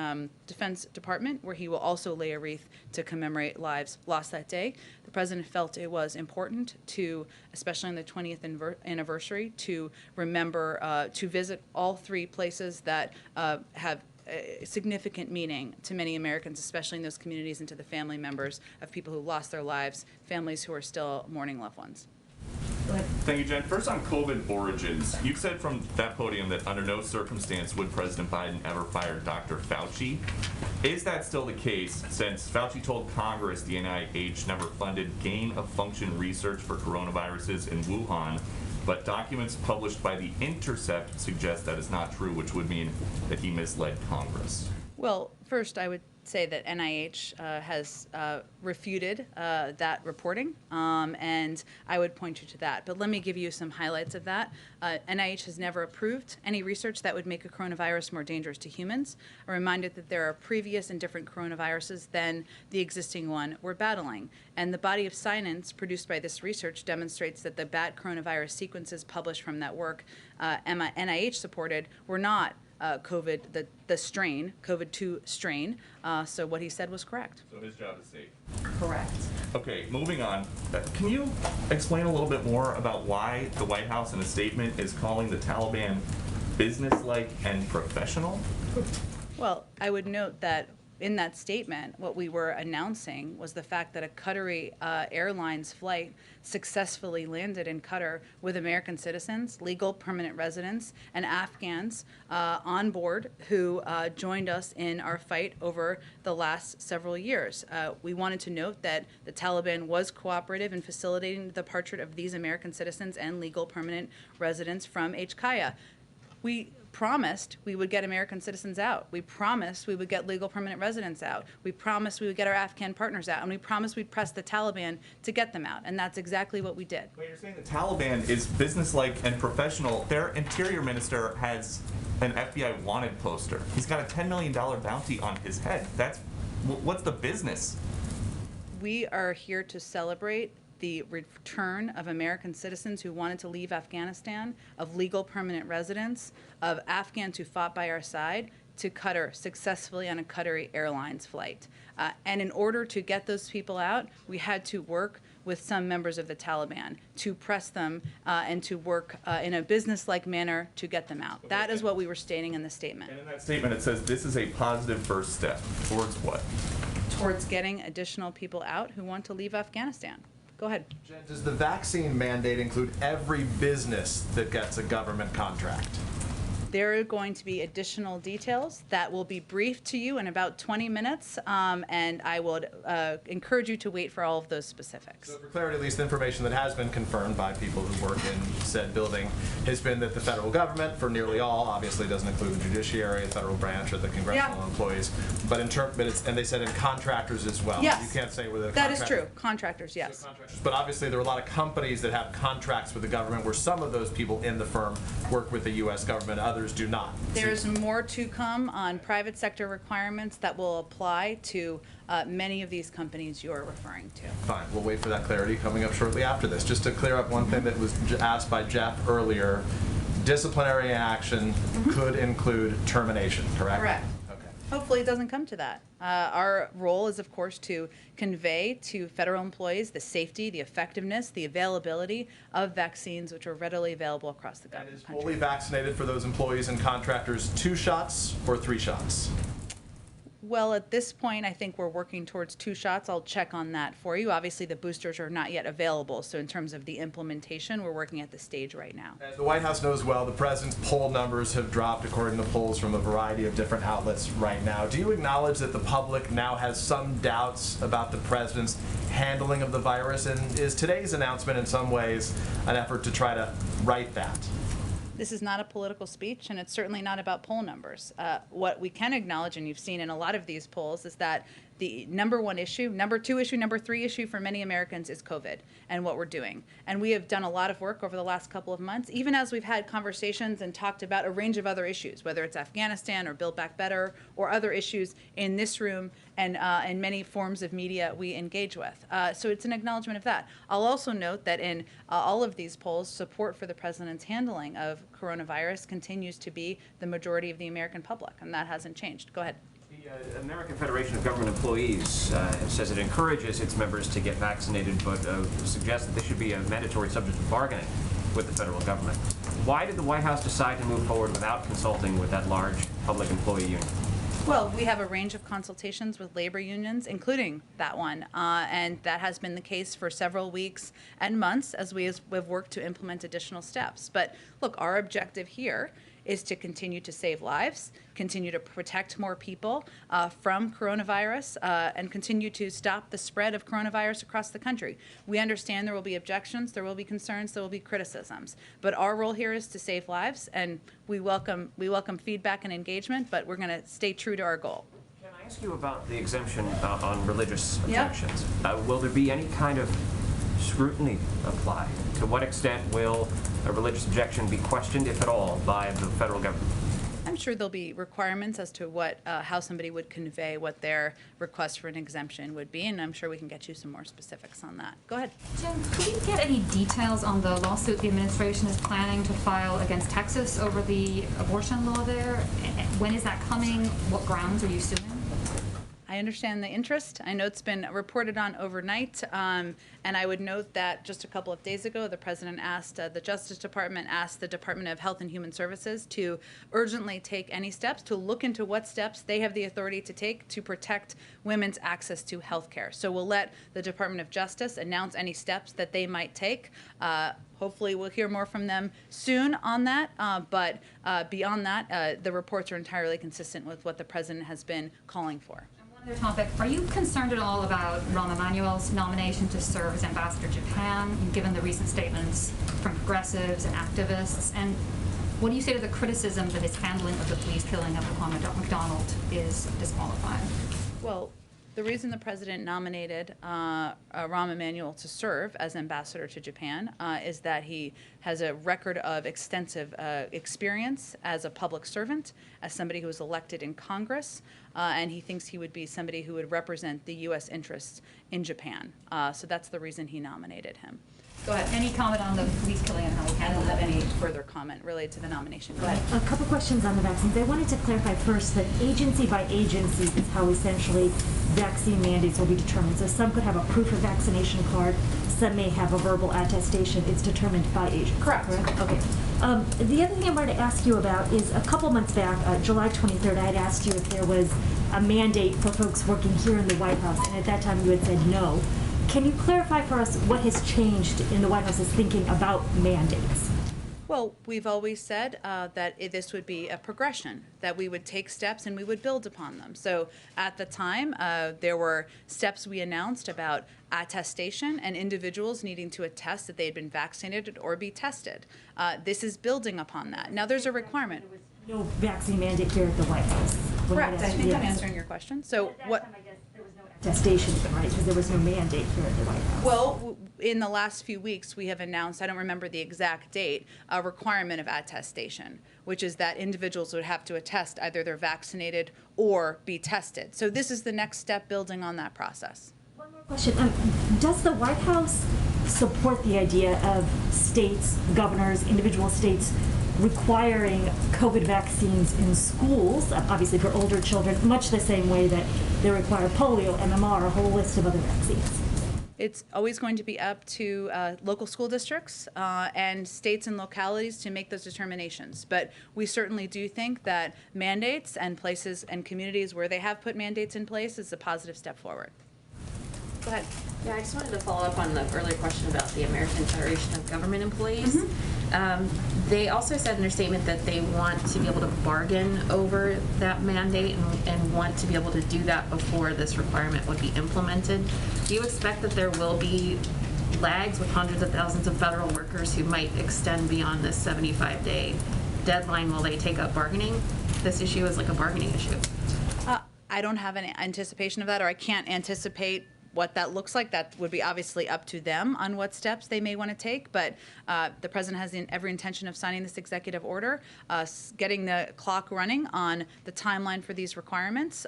Defense Department, where he will also lay a wreath to commemorate lives lost that day. The president felt it was important to, especially on the 20th anniversary, to remember to visit all three places that have significant meaning to many Americans, especially in those communities, and to the family members of people who lost their lives, families who are still mourning loved ones. Go ahead. Thank you, Jen. First on COVID origins. You've said from that podium that under no circumstance would President Biden ever fire Dr. Fauci. Is that still the case, since Fauci told Congress the NIH never funded gain-of-function research for coronaviruses in Wuhan, but documents published by The Intercept suggest that is not true, which would mean that he misled Congress? Well, first I would say that NIH has refuted that reporting, and I would point you to that. But let me give you some highlights of that. NIH has never approved any research that would make a coronavirus more dangerous to humans. I'm reminded that there are previous and different coronaviruses than the existing one we're battling. And the body of science produced by this research demonstrates that the bat coronavirus sequences published from that work NIH supported were not COVID, the strain, COVID-2 strain. So what he said was correct. So his job is safe. Correct. Okay, moving on. Can you explain a little bit more about why the White House in a statement is calling the Taliban businesslike and professional? Well, I would note that in that statement, what we were announcing was the fact that a Qatari Airlines flight successfully landed in Qatar with American citizens, legal permanent residents, and Afghans on board who joined us in our fight over the last several years. We wanted to note that the Taliban was cooperative in facilitating the departure of these American citizens and legal permanent residents from HKIA. We promised we would get American citizens out. We promised we would get legal permanent residents out. We promised we would get our Afghan partners out. And we promised we'd press the Taliban to get them out. And that's exactly what we did. But you're saying the Taliban is businesslike and professional. Their interior minister has an FBI wanted poster. He's got a $10 million bounty on his head. What's the business? We are here to celebrate the return of American citizens who wanted to leave Afghanistan, of legal permanent residents, of Afghans who fought by our side, to Qatar successfully on a Qatari Airlines flight. And in order to get those people out, we had to work with some members of the Taliban to press them and to work in a business-like manner to get them out. That is what we were stating in the statement. And in that statement it says this is a positive first step. Towards what? Towards getting additional people out who want to leave Afghanistan. Go ahead. Jen, does the vaccine mandate include every business that gets a government contract? there are going to be additional details that will be briefed to you in about 20 minutes, and I would encourage you to wait for all of those specifics. So for clarity, at least the information that has been confirmed by people who work in said building has been that the federal government, for nearly all, obviously doesn't include the judiciary, the federal branch, or the congressional employees, but and they said in contractors as well. Yes. You can't say whether that is true. Contractors, yes. But obviously there are a lot of companies that have contracts with the government where some of those people in the firm work with the U.S. government, others do not. There's more to come on private sector requirements that will apply to many of these companies you're referring to. Fine, we'll wait for that clarity coming up shortly after this. Just to clear up one thing that was asked by Jeff earlier, disciplinary action could include termination, correct? Correct. Hopefully it doesn't come to that. Our role is, of course, to convey to federal employees the safety, the effectiveness, the availability of vaccines which are readily available across the country. And is fully vaccinated for those employees and contractors 2 shots or 3 shots? Well, at this point, I think we're working towards 2 shots. I'll check on that for you. Obviously, the boosters are not yet available, so in terms of the implementation, we're working at the stage right now. As the White House knows well, the president's poll numbers have dropped according to polls from a variety of different outlets right now. Do you acknowledge that the public now has some doubts about the president's handling of the virus, and is today's announcement in some ways an effort to try to right that? This is not a political speech, and it's certainly not about poll numbers. What we can acknowledge, and you've seen in a lot of these polls, is that the number 1 issue, number 2 issue, number 3 issue for many Americans is COVID and what we're doing. And we have done a lot of work over the last couple of months, even as we've had conversations and talked about a range of other issues, whether it's Afghanistan or Build Back Better or other issues in this room and in many forms of media we engage with. So it's an acknowledgement of that. I'll also note that in all of these polls, support for the president's handling of coronavirus continues to be the majority of the American public, and that hasn't changed. Go ahead. The American Federation of Government Employees says it encourages its members to get vaccinated, but suggests that this should be a mandatory subject of bargaining with the federal government. Why did the White House decide to move forward without consulting with that large public employee union? Well, we have a range of consultations with labor unions, including that one, and that has been the case for several weeks and months as we have worked to implement additional steps. But look, our objective here is to continue to save lives, continue to protect more people from coronavirus, and continue to stop the spread of coronavirus across the country. We understand there will be objections, there will be concerns, there will be criticisms, but our role here is to save lives, and we welcome feedback and engagement, but we're going to stay true to our goal. Can I ask you about the exemption on religious objections? Will there be any kind of scrutiny apply? To what extent will a religious objection be questioned, if at all, by the federal government? I'm sure there'll be requirements as to what, how somebody would convey what their request for an exemption would be, and I'm sure we can get you some more specifics on that. Go ahead. Jen, could we get any details on the lawsuit the administration is planning to file against Texas over the abortion law there? When is that coming? What grounds are you suing? I understand the interest. I know it's been reported on overnight, and I would note that just a couple of days ago, the president asked, the Justice Department asked the Department of Health and Human Services to urgently take any steps, to look into what steps they have the authority to take to protect women's access to health care. So we'll let the Department of Justice announce any steps that they might take. Hopefully we'll hear more from them soon on that, but beyond that, the reports are entirely consistent with what the president has been calling for. Other topic, are you concerned at all about Rahm Emanuel's nomination to serve as ambassador to Japan, given the recent statements from progressives and activists? And what do you say to the criticism that his handling of the police killing of Laquan McDonald is disqualifying? Well, the reason the president nominated Rahm Emanuel to serve as ambassador to Japan is that he has a record of extensive experience as a public servant, as somebody who was elected in Congress, and he thinks he would be somebody who would represent the U.S. interests in Japan. So that's the reason he nominated him. Go ahead. Any comment on the police killing and how we I don't have any further comment related to the nomination. Go ahead. A couple questions on the vaccines. I wanted to clarify first that agency by agency is how essentially vaccine mandates will be determined. So some could have a proof of vaccination card, some may have a verbal attestation. It's determined by agency. Correct. Okay. The other thing I wanted to ask you about is a couple months back, July 23rd, I had asked you if there was a mandate for folks working here in the White House, and at that time you had said no. Can you clarify for us what has changed in the White House's thinking about mandates? Well, we've always said that this would be a progression, that we would take steps and we would build upon them. So at the time, there were steps we announced about attestation and individuals needing to attest that they had been vaccinated or be tested. This is building upon that. Now, there's a requirement. No vaccine mandate here at the White House. Correct. I think I'm answering your question. So what? Attestation, right? Because there was no mandate here at the White House. Well, in the last few weeks, we have announced, I don't remember the exact date, a requirement of attestation, which is that individuals would have to attest either they're vaccinated or be tested. So this is the next step building on that process. One more question. Does the White House support the idea of states, governors, individual states requiring COVID vaccines in schools, obviously for older children, much the same way that they require polio, MMR, a whole list of other vaccines? It's always going to be up to local school districts and states and localities to make those determinations. But we certainly do think that mandates and places and communities where they have put mandates in place is a positive step forward. Go ahead. Yeah, I just wanted to follow up on the earlier question about the American Federation of Government Employees. They also said in their statement that they want to be able to bargain over that mandate and want to be able to do that before this requirement would be implemented. Do you expect that there will be lags with hundreds of thousands of federal workers who might extend beyond this 75-day deadline while they take up bargaining? This issue is like a bargaining issue. I don't have an anticipation of that, or I can't anticipate what that looks like. That would be obviously up to them on what steps they may want to take, but the president has every intention of signing this executive order, getting the clock running on the timeline for these requirements,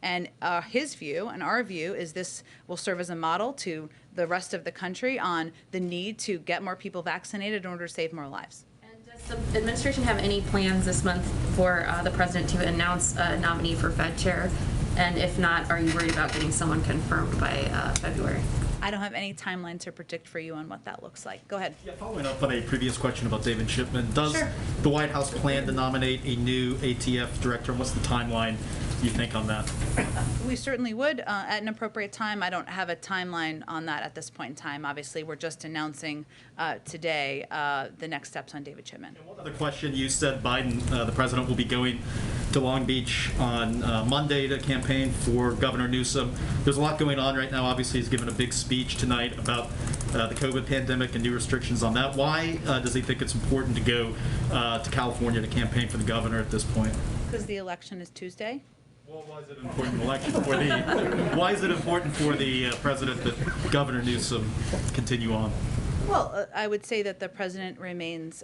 and his view and our view is this will serve as a model to the rest of the country on the need to get more people vaccinated in order to save more lives. Does the administration have any plans this month for the president to announce a nominee for Fed chair? And if not, are you worried about getting someone confirmed by February? I don't have any timeline to predict for you on what that looks like. Go ahead. Yeah, following up on a previous question about David Chipman, does the White House plan to nominate a new ATF director, and what's the timeline you think on that? We certainly would at an appropriate time. I don't have a timeline on that at this point in time. Obviously, we're just announcing today the next steps on David Chipman. And one other question, you said Biden, the president, will be going to Long Beach on Monday to campaign for Governor Newsom. There's a lot going on right now. Obviously, he's given a big speech tonight about the COVID pandemic and new restrictions on that. Why does he think it's important to go to California to campaign for the governor at this point? Because the election is Tuesday. Well, why is it important election for the? Why is it important for the president that Governor Newsom continue on? Well, I would say that the president remains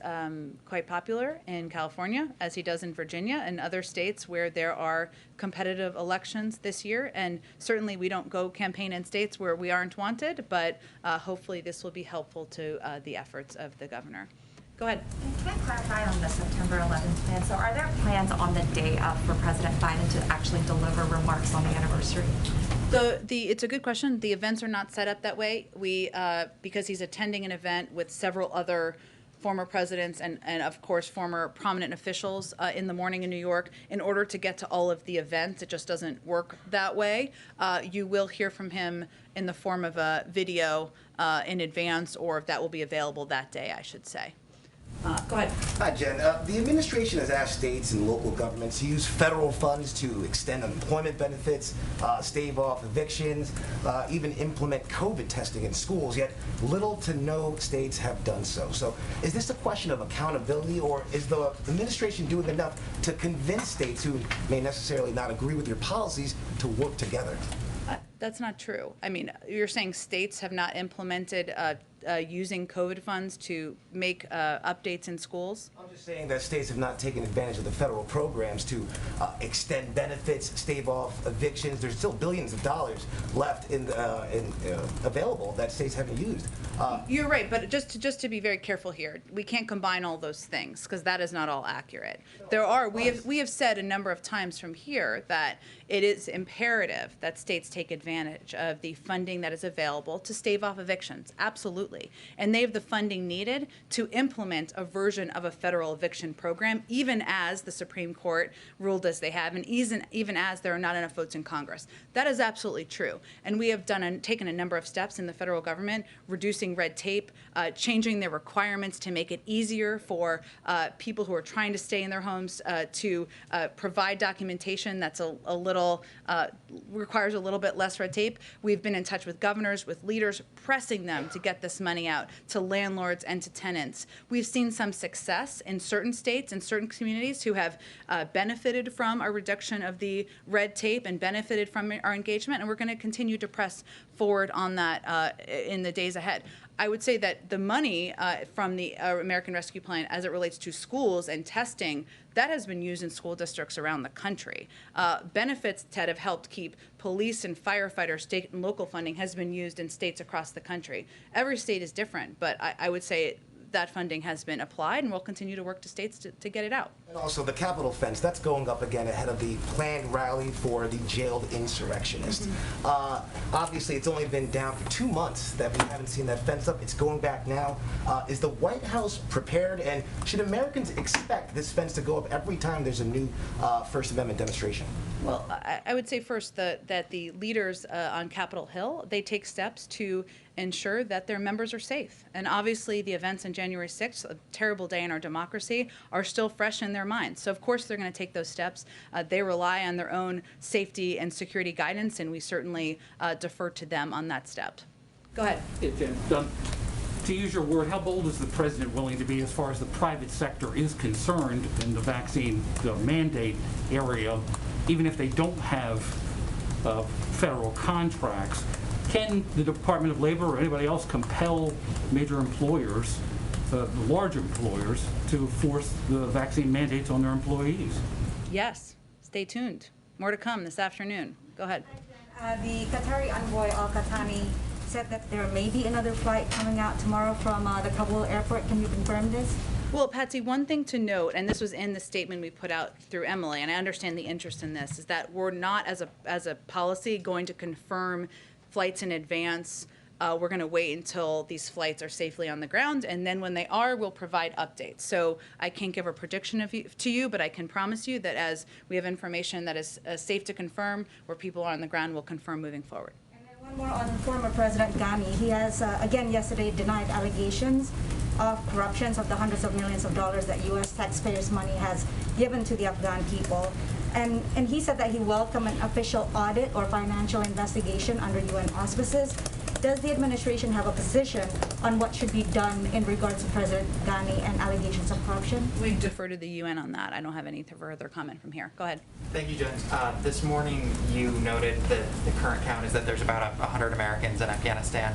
quite popular in California, as he does in Virginia and other states where there are competitive elections this year. And certainly we don't go campaign in states where we aren't wanted, but hopefully this will be helpful to the efforts of the governor. Go ahead. Can I clarify on the September 11th plan? So are there plans on the day of for President Biden to actually deliver remarks on the anniversary? It's a good question. The events are not set up that way. We because he's attending an event with several other former presidents and of course former prominent officials in the morning in New York. In order to get to all of the events, it just doesn't work that way. You will hear from him in the form of a video in advance, or if that will be available that day, I should say. Go ahead. Hi, Jen. The administration has asked states and local governments to use federal funds to extend unemployment benefits, stave off evictions, even implement COVID testing in schools, yet little to no states have done so. So is this a question of accountability, or is the administration doing enough to convince states who may necessarily not agree with your policies to work together? That's not true. I mean, you're saying states have not implemented using COVID funds to make updates in schools? I'm just saying that states have not taken advantage of the federal programs to extend benefits, stave off evictions. There's still billions of dollars left available that states haven't used. You're right, but just to be very careful here, we can't combine all those things because that is not all accurate. We have said a number of times from here that it is imperative that states take advantage of the funding that is available to stave off evictions. Absolutely. absolutely. And they have the funding needed to implement a version of a federal eviction program, even as the Supreme Court ruled as they have, and even as there are not enough votes in Congress. That is absolutely true. And we have taken a number of steps in the federal government, reducing red tape, changing their requirements to make it easier for people who are trying to stay in their homes to provide documentation that's a little, requires a little bit less red tape. We've been in touch with governors, with leaders, pressing them to get this money out to landlords and to tenants. We've seen some success in certain states and certain communities who have benefited from a reduction of the red tape and benefited from our engagement, and we're going to continue to press forward on that in the days ahead. I would say that the money from the American Rescue Plan as it relates to schools and testing, that has been used in school districts around the country. Benefits that have helped keep police and firefighters, state and local funding has been used in states across the country. Every state is different, but I would say that funding has been applied, and we'll continue to work to states to get it out. And also the Capitol fence, that's going up again ahead of the planned rally for the jailed insurrectionists. Obviously, it's only been down for 2 months that we haven't seen that fence up. It's going back now. Is the White House prepared, and should Americans expect this fence to go up every time there's a new First Amendment demonstration? Well, I would say first that the leaders on Capitol Hill, they take steps to ensure that their members are safe. And obviously the events on January 6th, a terrible day in our democracy, are still fresh in their minds. So of course they're going to take those steps. They rely on their own safety and security guidance, and we certainly defer to them on that step. Go ahead. Yeah, Jen, to use your word, how bold is the president willing to be as far as the private sector is concerned in the vaccine mandate area, even if they don't have federal contracts? Can the Department of Labor or anybody else compel major employers, the large employers, to force the vaccine mandates on their employees? Yes. Stay tuned. More to come this afternoon. Go ahead. The Qatari envoy Al-Qatani said that there may be another flight coming out tomorrow from the Kabul airport. Can you confirm this? Well, Patsy, one thing to note, and this was in the statement we put out through Emily, and I understand the interest in this, is that we're not, as a policy, going to confirm flights in advance. We're going to wait until these flights are safely on the ground, and then when they are, we'll provide updates. So I can't give a prediction to you, but I can promise you that as we have information that is safe to confirm, where people are on the ground, we'll confirm moving forward. And then one more on former President Ghani. He has, again yesterday, denied allegations of corruptions of the hundreds of millions of dollars that U.S. taxpayers' money has given to the Afghan people. And he said that he welcomed an official audit or financial investigation under UN auspices. Does the administration have a position on what should be done in regards to President Ghani and allegations of corruption? We defer to the UN on that. I don't have any further comment from here. Go ahead. Thank you, Jen. This morning you noted that the current count is that there's about 100 Americans in Afghanistan.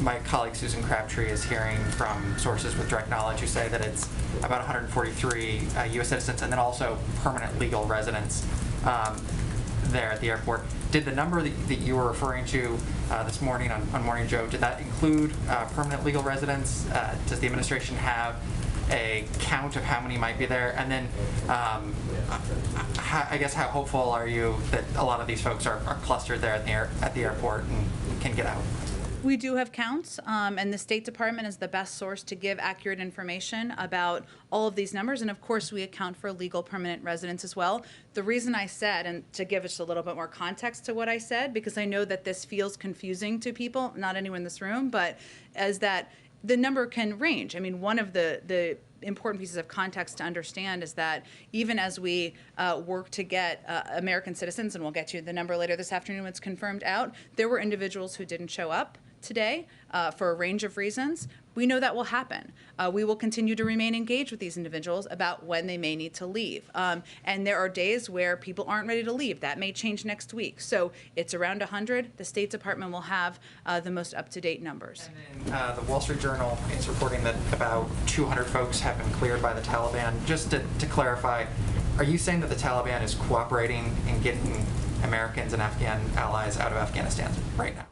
My colleague Susan Crabtree is hearing from sources with direct knowledge who say that it's about 143 U.S. citizens and then also permanent legal residents there at the airport. Did the number that you were referring to this morning on Morning Joe, did that include permanent legal residents? Does the administration have a count of how many might be there? And then I guess how hopeful are you that a lot of these folks are clustered there at the airport and can get out? We do have counts, and the State Department is the best source to give accurate information about all of these numbers, and of course we account for legal permanent residents as well. The reason I said, and to give us a little bit more context to what I said, because I know that this feels confusing to people, not anyone in this room, but as that the number can range. I mean, one of the important pieces of context to understand is that even as we work to get American citizens, and we'll get you the number later this afternoon when it's confirmed out, there were individuals who didn't show up today for a range of reasons. We know that will happen. We will continue to remain engaged with these individuals about when they may need to leave. And there are days where people aren't ready to leave. That may change next week. So it's around 100. The State Department will have the most up-to-date numbers. And then, the Wall Street Journal is reporting that about 200 folks have been cleared by the Taliban. Just to clarify, are you saying that the Taliban is cooperating in getting Americans and Afghan allies out of Afghanistan right now?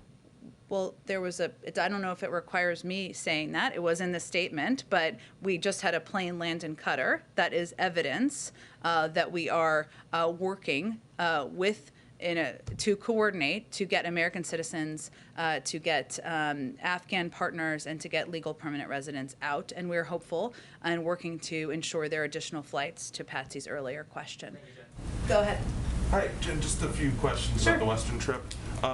Well, there was I don't know if it requires me saying that. It was in the statement, but we just had a plane land in Qatar. That is evidence that we are working with to coordinate, to get American citizens, to get Afghan partners, and to get legal permanent residents out. And we're hopeful and working to ensure there are additional flights, to Patsy's earlier question. Go ahead. Hi, Jen, just a few questions Sure. about the Western trip.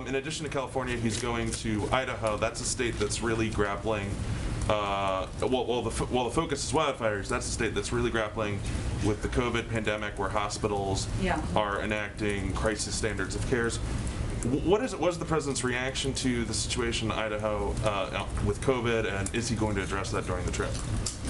In addition to California, he's going to Idaho. That's a state that's really grappling. While the focus is wildfires, that's a state that's really grappling with the COVID pandemic, where hospitals are enacting crisis standards of cares. What was the president's reaction to the situation in Idaho with COVID, and is he going to address that during the trip?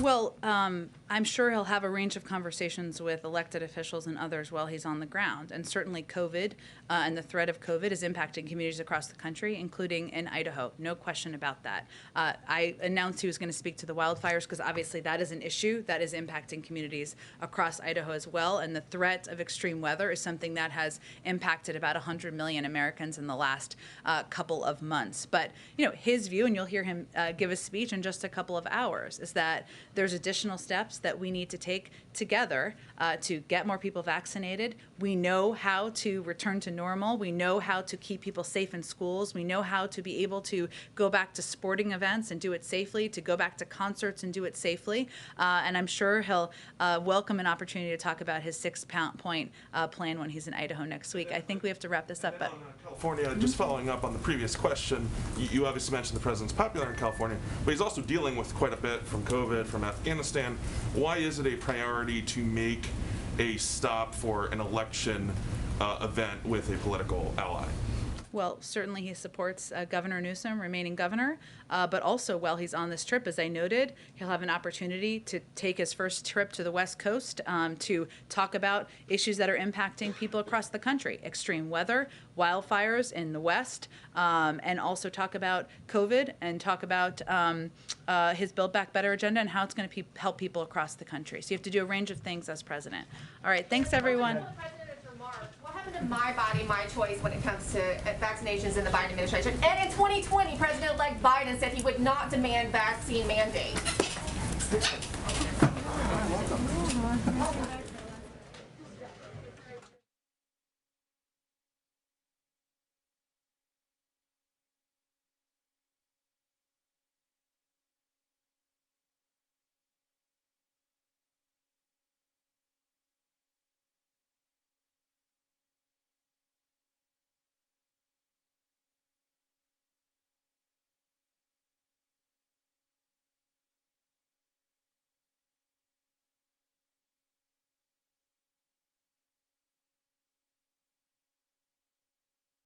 Well, I'm sure he'll have a range of conversations with elected officials and others while he's on the ground. And certainly COVID and the threat of COVID is impacting communities across the country, including in Idaho. No question about that. I announced he was going to speak to the wildfires because obviously that is an issue that is impacting communities across Idaho as well. And the threat of extreme weather is something that has impacted about 100 million Americans in the last couple of months. But, you know, his view, and you'll hear him give a speech in just a couple of hours, is that there's additional steps that we need to take together to get more people vaccinated. We know how to return to normal. We know how to keep people safe in schools. We know how to be able to go back to sporting events and do it safely, to go back to concerts and do it safely. And I'm sure he'll welcome an opportunity to talk about his six-point plan when he's in Idaho next week. I think we have to wrap this up. But California, just following up on the previous question, you obviously mentioned the president's popular in California, but he's also dealing with quite a bit from COVID, from Afghanistan. Why is it a priority to make a stop for an election event with a political ally? Well, certainly he supports Governor Newsom remaining governor, but also while he's on this trip, as I noted, he'll have an opportunity to take his first trip to the West Coast to talk about issues that are impacting people across the country, extreme weather, wildfires in the West, and also talk about COVID and talk about his Build Back Better agenda and how it's going to help people across the country. So you have to do a range of things as president. All right, thanks everyone. What happened to my body, my choice when it comes to vaccinations in the Biden administration? And in 2020, President-elect Biden said he would not demand vaccine mandates.